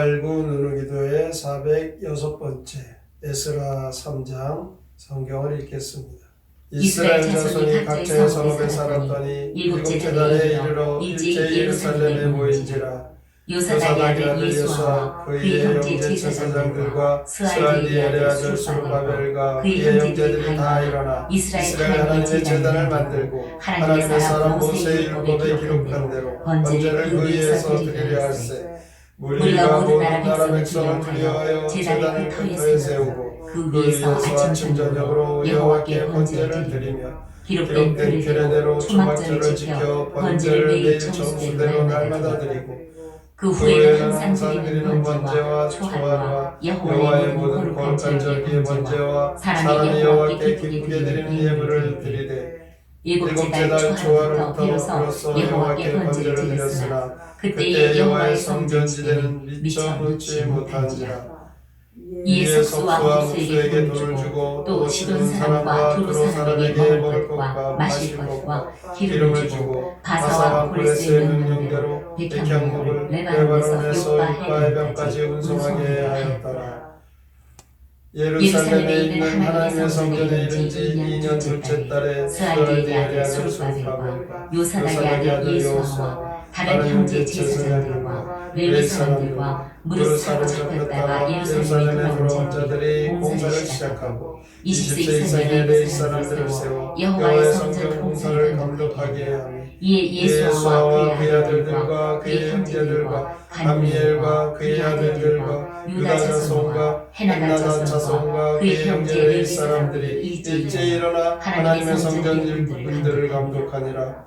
말구 누누기도의 406번째 에스라 3장 성경을 읽겠습니다. 이스라엘 자손이 각자의 성읍에 살았더니 일곱째 달에 이르러 일제 예루살렘에 모인지라. 요사닥의 아들 예수와 그의 형제 제사장들과 스알디엘의 아들 수르바벨과 그의 형제들이 다 일어나 이스라엘 하나님의 제단을 만들고 하나님의 사람 모세의 율법에 기록한 대로 번제를 그 위에서 드리려 할세. 무리가 모든 나라 백성을 두려워하여 제단을 그 터에 세우고 그 위에서 아침 저녁으로 여호와께 번제를 드리며 기록된 규례대로 초막절을 지켜 번제를 매일 정수대로 날마다 드리고 그 후에는 항상 드리는 번제와 초하루와 여호와의 모든 거룩한 절기의 번제와 사람이 여호와께 기쁘게 드리는 예물을 드리되 일곱째 달 초하루부터 비로소 여호와께 번제를 드렸으나 그때 여호와의 성전지대는 미처 놓지 못한지라. 이에 석수와 목수에게 돈을 주고 또 시돈 사람과 두로 사람에게 먹을 것과 마실 것과 기름을 주고 바사와 고레스의 명령대로 백향목을 레바논에서 육바의 벽까지 운송하게 하였더라. 예루살렘에 있는 하나님의 성전에 이른 지 2년 둘째 달에 스알디엘의 아들 수르바벨과 요사닥의 아들 예수와 다른 형제 제사장들과 레위 사람들과 무릇 사로잡혔다가 예루살렘에 돌아온 자들이 공사를 시작하고 20세 이상의 레위 사람들을 세워 여호와의 성전 공사를 감독하게 하며 이에 예수와 그의 아들들과 그의 형제들과 감미엘과 그의 아들들과 유다 자손과 헤나다 자손과 그의 형제 레위 사람들이 일제히 일어나 하나님의 성전 일꾼들을 감독하니라.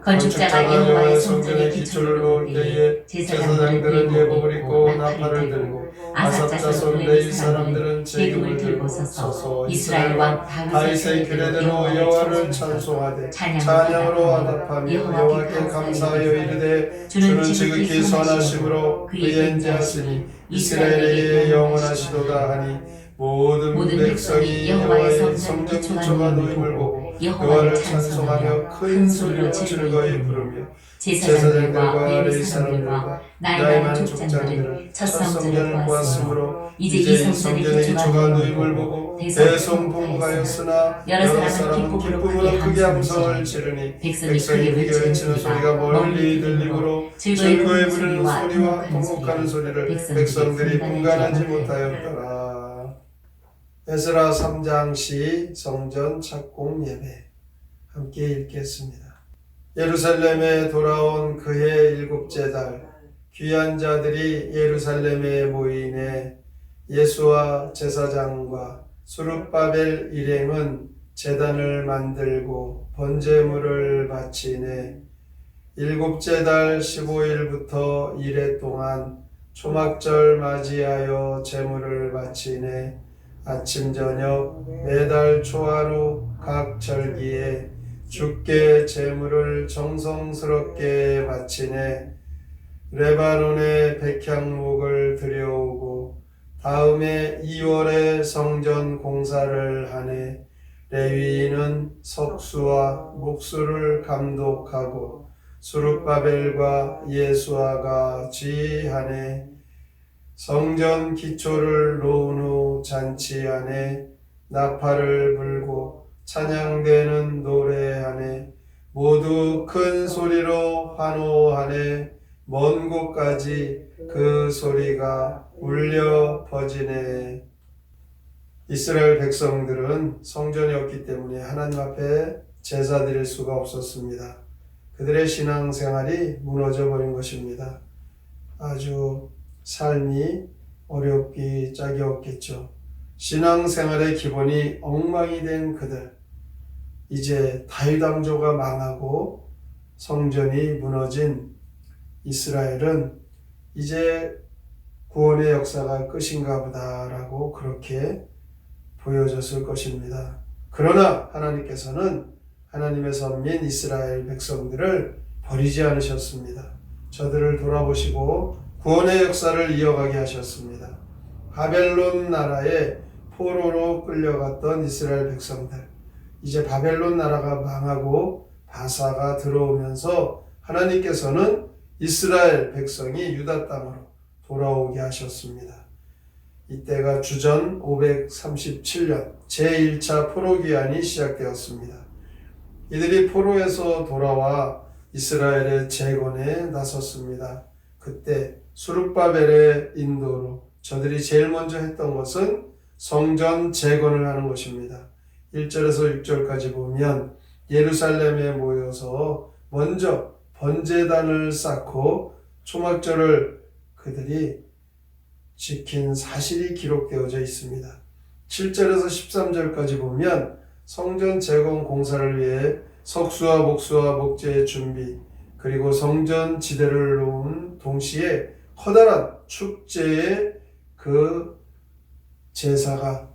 건축자가 여호와의 성전에 기초를 놓을 때에 제사장들은 예복을 입고 나팔을 들고 아삽 자손 레위 사람들은 제금을 들고 서서 이스라엘 왕 다윗의 규례대로 여호와를 찬송하되 찬양으로 화답하며 여호와께 감사하여 이르되 주는 지극히 선하심으로 그의 인자하시니 이스라엘에게 영원하시도다 하니 모든 백성이 여호와의 성전 기초가 놓임을 보고 여호와를 찬송하며 큰 소리로 즐거이 부르며 제사장들과 레위 사람들과 나이 많은 족장들은 첫 성전을 보았으므로 이제 이 성전의 기초가 놓임을 보고 대성통곡하였으나 여러 사람은 기쁨으로 크게 함성을 지르니 백성이 크게 외치는 소리가 멀리 들리므로 즐거이 부르는 소리와 통곡하는 소리를 백성들이 분간하지 못하였더라. 에스라 3장 시 성전 착공 예배 함께 읽겠습니다. 예루살렘에 돌아온 그해 일곱째 달 귀한 자들이 예루살렘에 모이네 예수와 제사장과 수르바벨 일행은 제단을 만들고 번제물을 바치네. 일곱째 달 15일부터 이래 동안 초막절 맞이하여 제물을 바치네. 아침 저녁 매달 초하루 각 절기에 주께 제물을 정성스럽게 바치네. 레바논의 백향목을 들여오고 다음에 2월에 성전 공사를 하네. 레위인은 석수와 목수를 감독하고 수르바벨과 예수아가 지휘하네. 성전 기초를 놓은 후 잔치 안에 나팔을 불고 찬양되는 노래하네. 모두 큰 소리로 환호하네. 먼 곳까지 그 소리가 울려 퍼지네. 이스라엘 백성들은 성전이 없기 때문에 하나님 앞에 제사 드릴 수가 없었습니다. 그들의 신앙생활이 무너져 버린 것입니다. 아주 삶이 어렵기 짝이 없겠죠. 신앙생활의 기본이 엉망이 된 그들, 이제 다윗 왕조가 망하고 성전이 무너진 이스라엘은 이제 구원의 역사가 끝인가 보다라고 그렇게 보여졌을 것입니다. 그러나 하나님께서는 하나님의 선민 이스라엘 백성들을 버리지 않으셨습니다. 저들을 돌아보시고 구원의 역사를 이어가게 하셨습니다. 바벨론 나라의 포로로 끌려갔던 이스라엘 백성들, 이제 바벨론 나라가 망하고 바사가 들어오면서 하나님께서는 이스라엘 백성이 유다 땅으로 돌아오게 하셨습니다. 이때가 주전 537년 제1차 포로기한이 시작되었습니다. 이들이 포로에서 돌아와 이스라엘의 재건에 나섰습니다. 그때 수룹바벨의 인도로 저들이 제일 먼저 했던 것은 성전 재건을 하는 것입니다. 1절에서 6절까지 보면 예루살렘에 모여서 먼저 번제단을 쌓고 초막절을 그들이 지킨 사실이 기록되어져 있습니다. 7절에서 13절까지 보면 성전 재건 공사를 위해 석수와 목수와 목재의 준비, 그리고 성전 지대를 놓은 동시에 커다란 축제의 그 제사가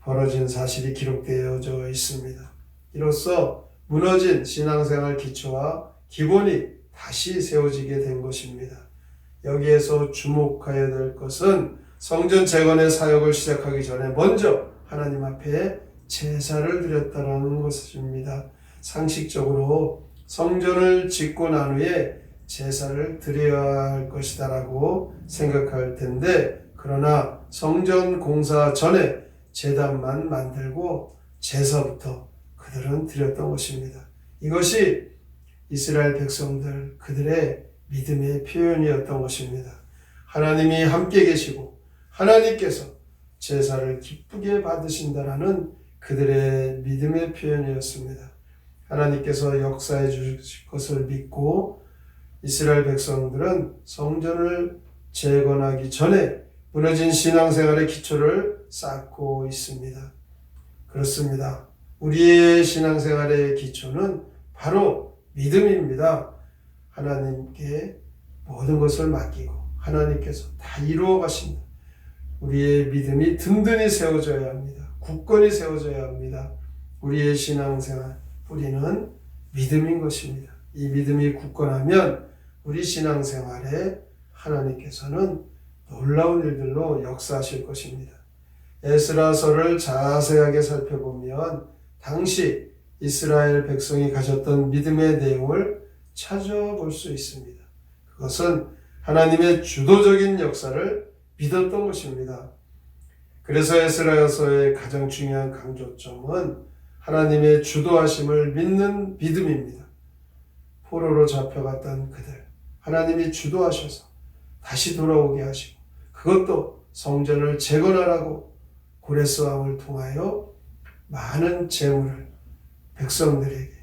벌어진 사실이 기록되어져 있습니다. 이로써 무너진 신앙생활 기초와 기본이 다시 세워지게 된 것입니다. 여기에서 주목해야 될 것은 성전 재건의 사역을 시작하기 전에 먼저 하나님 앞에 제사를 드렸다는 것입니다. 상식적으로 성전을 짓고 난 후에 제사를 드려야 할 것이다라고 생각할 텐데, 그러나 성전 공사 전에 제단만 만들고 제사부터 그들은 드렸던 것입니다. 이것이 이스라엘 백성들 그들의 믿음의 표현이었던 것입니다. 하나님이 함께 계시고 하나님께서 제사를 기쁘게 받으신다라는 그들의 믿음의 표현이었습니다. 하나님께서 역사해 주실 것을 믿고 이스라엘 백성들은 성전을 재건하기 전에 무너진 신앙생활의 기초를 쌓고 있습니다. 그렇습니다. 우리의 신앙생활의 기초는 바로 믿음입니다. 하나님께 모든 것을 맡기고 하나님께서 다 이루어 가신다. 우리의 믿음이 든든히 세워져야 합니다. 굳건히 세워져야 합니다. 우리의 신앙생활 뿌리는 믿음인 것입니다. 이 믿음이 굳건하면 우리 신앙생활에 하나님께서는 놀라운 일들로 역사하실 것입니다. 에스라서를 자세하게 살펴보면 당시 이스라엘 백성이 가졌던 믿음의 내용을 찾아볼 수 있습니다. 그것은 하나님의 주도적인 역사를 믿었던 것입니다. 그래서 에스라서의 가장 중요한 강조점은 하나님의 주도하심을 믿는 믿음입니다. 포로로 잡혀갔던 그들, 하나님이 주도하셔서 다시 돌아오게 하시고, 그것도 성전을 재건하라고 고레스 왕을 통하여 많은 재물을 백성들에게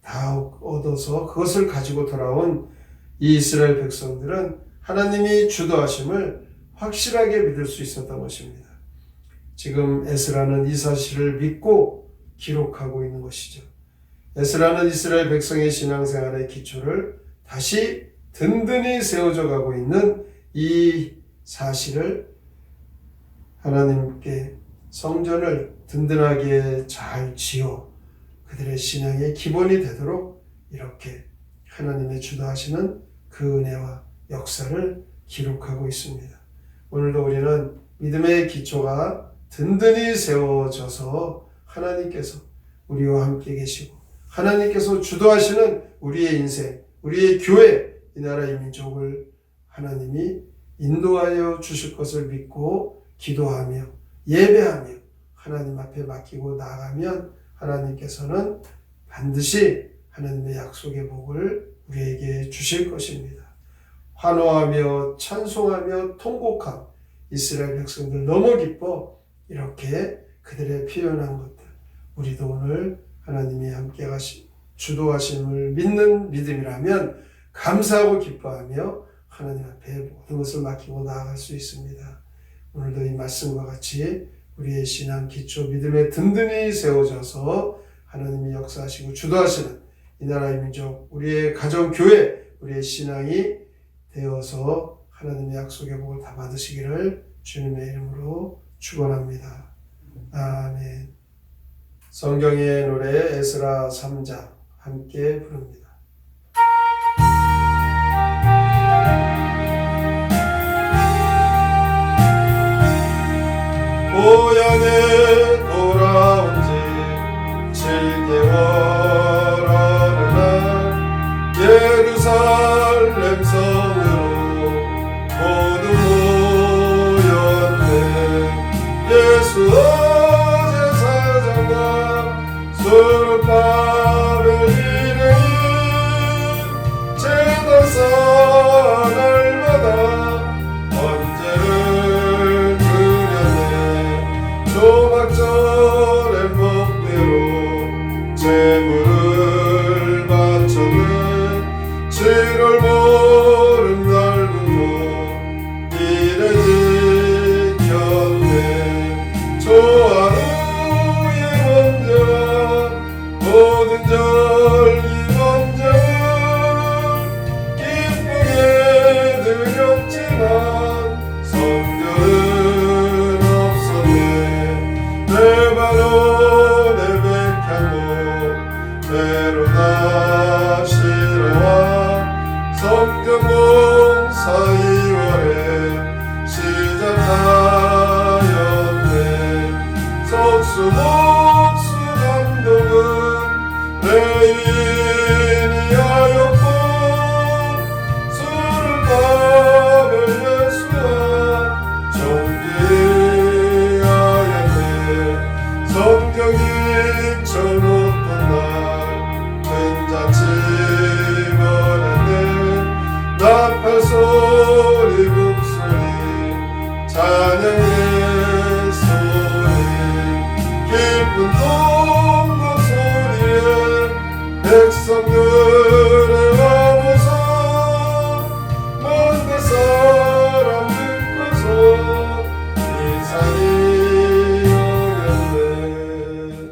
다 얻어서 그것을 가지고 돌아온 이 이스라엘 백성들은 하나님이 주도하심을 확실하게 믿을 수 있었던 것입니다. 지금 에스라는 이 사실을 믿고 기록하고 있는 것이죠. 에스라는 이스라엘 백성의 신앙생활의 기초를 다시 든든히 세워져 가고 있는 이 사실을 하나님께 성전을 든든하게 잘 지어 그들의 신앙의 기본이 되도록 이렇게 하나님의 주도하시는 그 은혜와 역사를 기록하고 있습니다. 오늘도 우리는 믿음의 기초가 든든히 세워져서 하나님께서 우리와 함께 계시고 하나님께서 주도하시는 우리의 인생, 우리의 교회, 이 나라 이 민족을 하나님이 인도하여 주실 것을 믿고 기도하며 예배하며 하나님 앞에 맡기고 나아가면 하나님께서는 반드시 하나님의 약속의 복을 우리에게 주실 것입니다. 환호하며 찬송하며 통곡한 이스라엘 백성들 너무 기뻐 이렇게 그들의 표현한 것들, 우리도 오늘 하나님이 함께 주도하심을 믿는 믿음이라면 감사하고 기뻐하며 하나님 앞에 모든 것을 맡기고 나아갈 수 있습니다. 오늘도 이 말씀과 같이 우리의 신앙 기초 믿음에 든든히 세워져서 하나님이 역사하시고 주도하시는 이 나라의 민족, 우리의 가정, 교회, 우리의 신앙이 되어서 하나님의 약속의 복을 다 받으시기를 주님의 이름으로 축원합니다. 아멘. 성경의 노래 에스라 3장 함께 부릅니다. 고향에 돌아온 지 7개월 어느 날 예루살렘 성으로 이 먼저는 기쁘게 드렸지만 성전은 없었네. 내 바로 내 백향목 배로 다시러와 성전 공사 2월에 시작하였네. 석수목수 감독은 레인이하였고 술을 받을 예수와 정기하였네. 성경이 쳐놓던 날 된잔치 벌였네. 나팔 소리 북소리 찬양의 소리 기쁜 동거 소리에 백성들의 와보사 먼데 사람 듣고서 이상이 여겼네.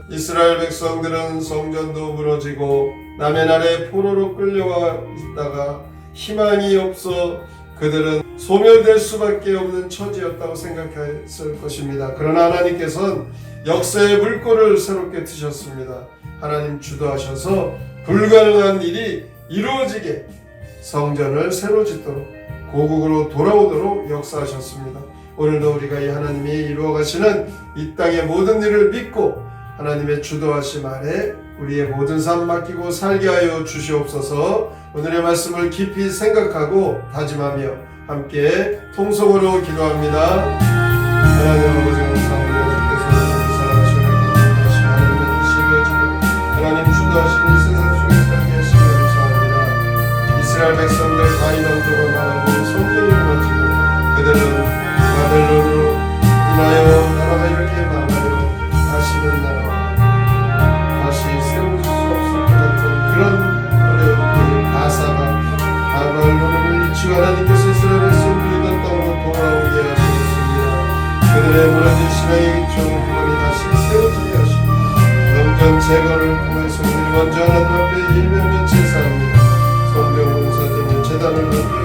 이스라엘 백성들은 성전도 무너지고 남의 나라에 포로로 끌려와 있다가 희망이 없어 그들은 소멸될 수밖에 없는 처지였다고 생각했을 것입니다. 그러나 하나님께서는 역사의 물꼬를 새롭게 트셨습니다. 하나님 주도하셔서 불가능한 일이 이루어지게 성전을 새로 짓도록 고국으로 돌아오도록 역사하셨습니다. 오늘도 우리가 이 하나님이 이루어 가시는 이 땅의 모든 일을 믿고 하나님의 주도하심 아래 우리의 모든 삶 맡기고 살게 하여 주시옵소서. 오늘의 말씀을 깊이 생각하고 다짐하며 함께 통성으로 기도합니다. 하나님 아버지 감사합니다. 주께서 살아가시는 하나님의 뜻이 이루어지고 하나님 주도하시는 이 세상 속에 살게 하시며 감사합니다. 이스라엘 백성들 가인 왕조가 망하고 성전이 무너지고 그들은 바벨론으로 인하여 나라가 이렇게 망하여 다시는 나라와 다시 세워질 수 없을 것 같은 그런 어려운 가사가 바벨론을 일치고 하나님께서 이스라엘 백성을 유다 땅으로 돌아오게 하셨습니다. 그들의 무너진 신앙의 기초는 그분이 다시 세워지게 하시고 영전 제거를 통해서 우리 먼저 하나님 앞에 일면면 제사합니다. 성경 공사전에 제단을 만들고